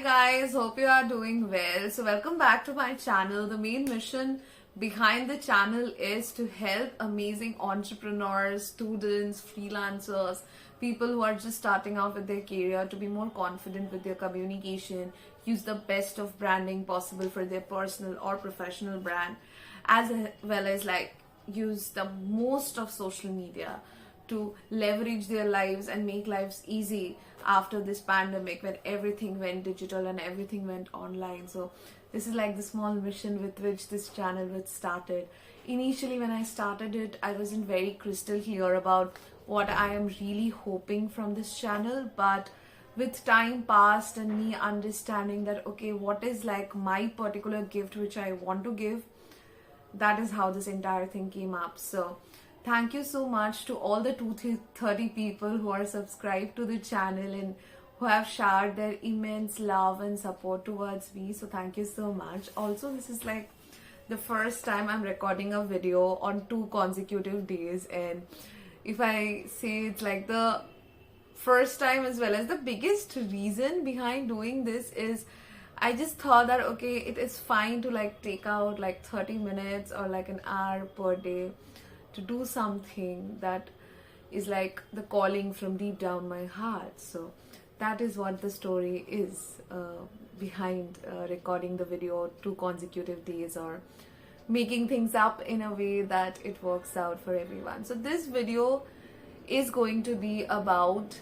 guys, hope you are doing well. So welcome back to my channel. The main mission behind the channel is to help amazing entrepreneurs, students, freelancers, people who are just starting out with their career to be more confident with their communication, use the best of branding possible for their personal or professional brand, as well as use the most of social media to leverage their lives and make lives easy after this pandemic when everything went digital and everything went online. So this is like the small mission with which this channel was started. Initially when I started it, I wasn't very crystal clear about what I am really hoping from this channel, but with time passed and me understanding that okay, what is like my particular gift which I want to give, that is how this entire thing came up. So thank you so much to all the 230 people who are subscribed to the channel and who have shared their immense love and support towards me. So thank you so much. Also, this is like the first time I'm recording a video on 2 consecutive days, and if I say it's like the first time as well as the biggest reason behind doing this is I just thought that okay, it is fine to like take out like 30 minutes or like an hour per day to do something that is like the calling from deep down my heart. So that is what the story is behind recording the video 2 consecutive days or making things up in a way that it works out for everyone. So this video is going to be about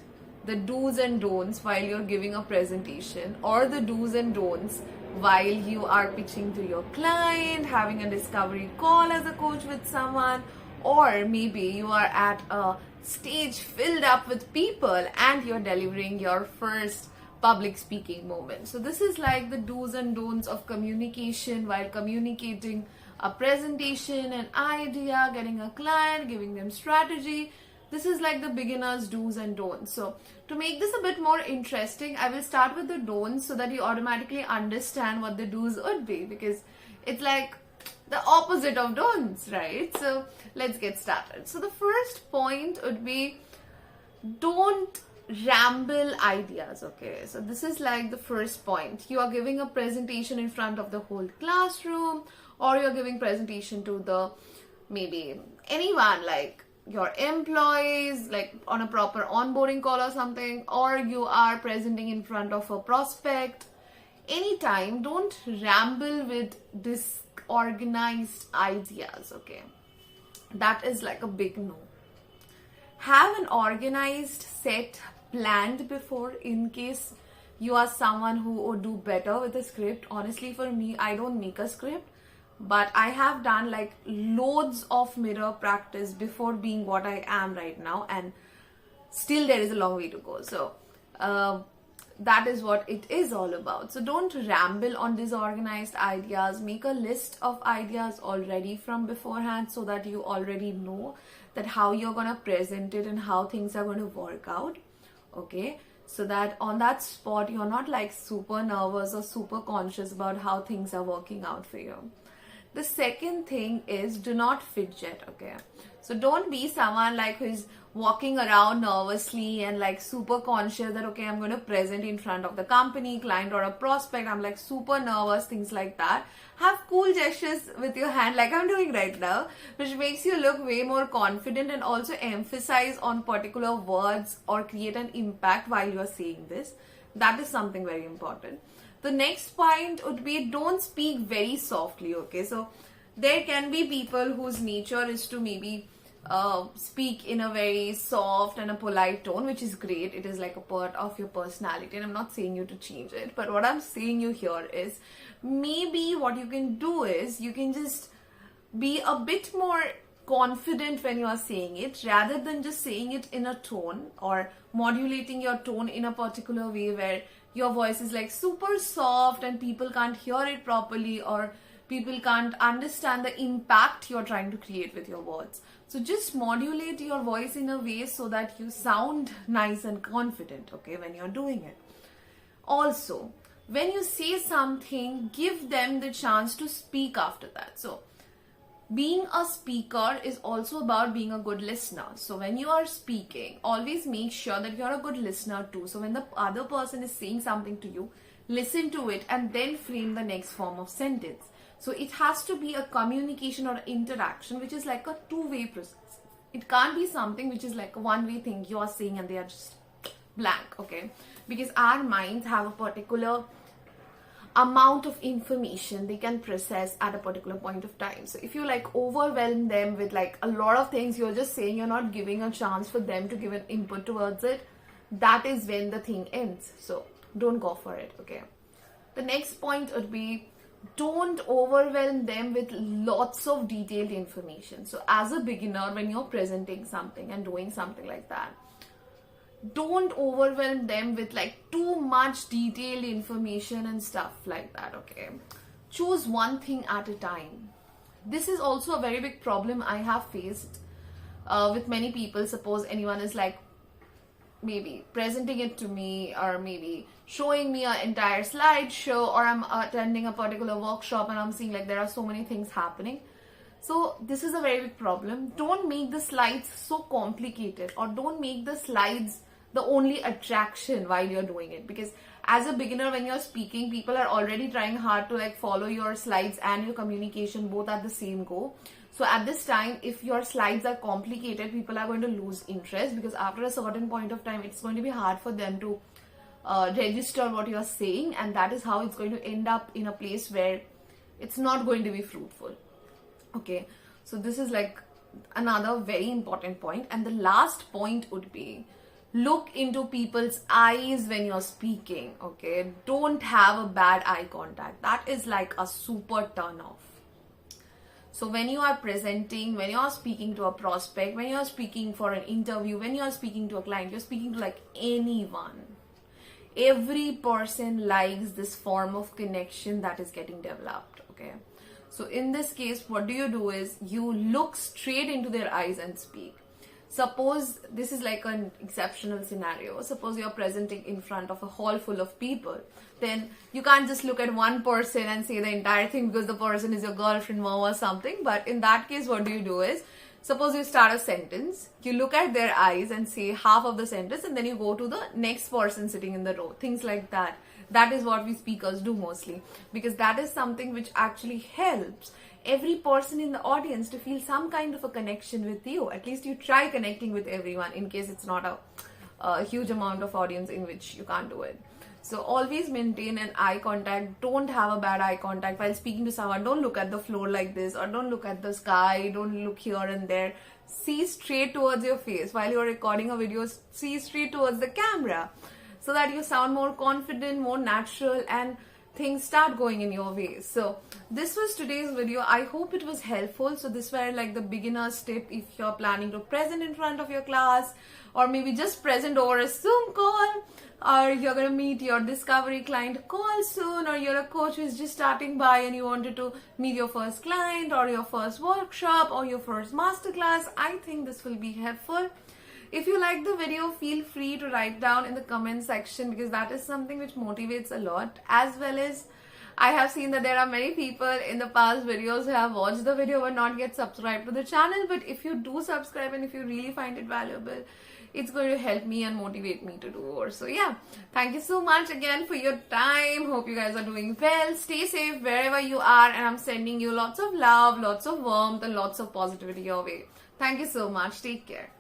the do's and don'ts while you're giving a presentation, or the do's and don'ts while you are pitching to your client, having a discovery call as a coach with someone, or maybe you are at a stage filled up with people and you're delivering your first public speaking moment. So this is like the do's and don'ts of communication while communicating a presentation, an idea, getting a client, giving them strategy. This is like the beginner's do's and don'ts. So to make this a bit more interesting, I will start with the don'ts so that you automatically understand what the do's would be, because it's like the opposite of don'ts, right? So let's get started. So the first point would be don't ramble ideas, okay? So this is like the first point. You are giving a presentation in front of the whole classroom, or you're giving presentation to the maybe anyone like your employees, like on a proper onboarding call or something, or you are presenting in front of a prospect. Anytime, don't ramble with disorganized ideas, okay? That is like a big no. Have an organized set planned before in case you are someone who would do better with a script. Honestly, for me, I don't make a script, but I have done like loads of mirror practice before being what I am right now, and still there is a long way to go. So that is what it is all about. So don't ramble on disorganized ideas. Make a list of ideas already from beforehand so that you already know that how you're going to present it and how things are going to work out, okay? So that on that spot you're not like super nervous or super conscious about how things are working out for you. The second thing is do not fidget, okay? So don't be someone like who's walking around nervously and like super conscious that okay, I'm going to present in front of the company, client, or a prospect. I'm like super nervous, things like that. Have cool gestures with your hand like I'm doing right now, which makes you look way more confident, and also emphasize on particular words or create an impact while you're saying this. That is something very important. The next point would be don't speak very softly, okay? So there can be people whose nature is to maybe speak in a very soft and a polite tone, which is great. It is like a part of your personality, and I'm not saying you to change it, but what I'm saying you here is maybe what you can do is you can just be a bit more confident when you are saying it, rather than just saying it in a tone or modulating your tone in a particular way where your voice is like super soft and people can't hear it properly, or people can't understand the impact you're trying to create with your words. So just modulate your voice in a way so that you sound nice and confident, okay, when you're doing it. Also, when you say something, give them the chance to speak after that. So being a speaker is also about being a good listener. So when you are speaking, always make sure that you're a good listener too. So when the other person is saying something to you, listen to it, and then frame the next form of sentence. So it has to be a communication or interaction which is like a two-way process. It can't be something which is like a one-way thing you are saying and they are just blank, okay? Because our minds have a particular amount of information they can process at a particular point of time. So if you like overwhelm them with like a lot of things, you're just saying, you're not giving a chance for them to give an input towards it, that is when the thing ends. So don't go for it, okay? The next point would be, don't overwhelm them with lots of detailed information. So as a beginner, when you're presenting something and doing something like that, don't overwhelm them with like too much detailed information and stuff like that, okay? Choose one thing at a time. This is also a very big problem I have faced with many people. Suppose anyone is like maybe presenting it to me, or maybe showing me an entire slideshow, or I'm attending a particular workshop and I'm seeing like there are so many things happening. So this is a very big problem. Don't make the slides so complicated, or don't make the slides the only attraction while you're doing it, because as a beginner, when you're speaking, people are already trying hard to like follow your slides and your communication both at the same go. So at this time, if your slides are complicated, people are going to lose interest, because after a certain point of time, it's going to be hard for them to register what you're saying, and that is how it's going to end up in a place where it's not going to be fruitful, okay? So this is like another very important point. And the last point would be, look into people's eyes when you're speaking, okay? Don't have a bad eye contact. That is like a super turn off. So when you are presenting, when you are speaking to a prospect, when you are speaking for an interview, when you are speaking to a client, you're speaking to like anyone. Every person likes this form of connection that is getting developed, okay? So in this case, what do you do is, you look straight into their eyes and speak. Suppose this is like an exceptional scenario. Suppose you're presenting in front of a hall full of people. Then you can't just look at one person and say the entire thing because the person is your girlfriend, mom or something. But in that case, what you do is, suppose you start a sentence, you look at their eyes and say half of the sentence, and then you go to the next person sitting in the row. Things like that. That is what we speakers do mostly, because that is something which actually helps every person in the audience to feel some kind of a connection with you. At least you try connecting with everyone, in case it's not a huge amount of audience in which you can't do it. So always maintain an eye contact. Don't have a bad eye contact while speaking to someone. Don't look at the floor like this, or don't look at the sky. Don't look here and there. See straight towards your face. While you're recording a video, see straight towards the camera, so that you sound more confident, more natural, and things start going in your way. So this was today's video. I hope it was helpful. So this were like the beginner's tip if you're planning to present in front of your class, or maybe just present over a Zoom call, or you're going to meet your discovery client call soon, or you're a coach who's just starting by and you wanted to meet your first client, or your first workshop, or your first masterclass. I think this will be helpful. If you like the video, feel free to write down in the comment section, because that is something which motivates a lot. As well as, I have seen that there are many people in the past videos who have watched the video but not yet subscribed to the channel. But if you do subscribe, and if you really find it valuable, it's going to help me and motivate me to do more. So yeah, thank you so much again for your time. Hope you guys are doing well. Stay safe wherever you are, and I'm sending you lots of love, lots of warmth, and lots of positivity your way. Thank you so much. Take care.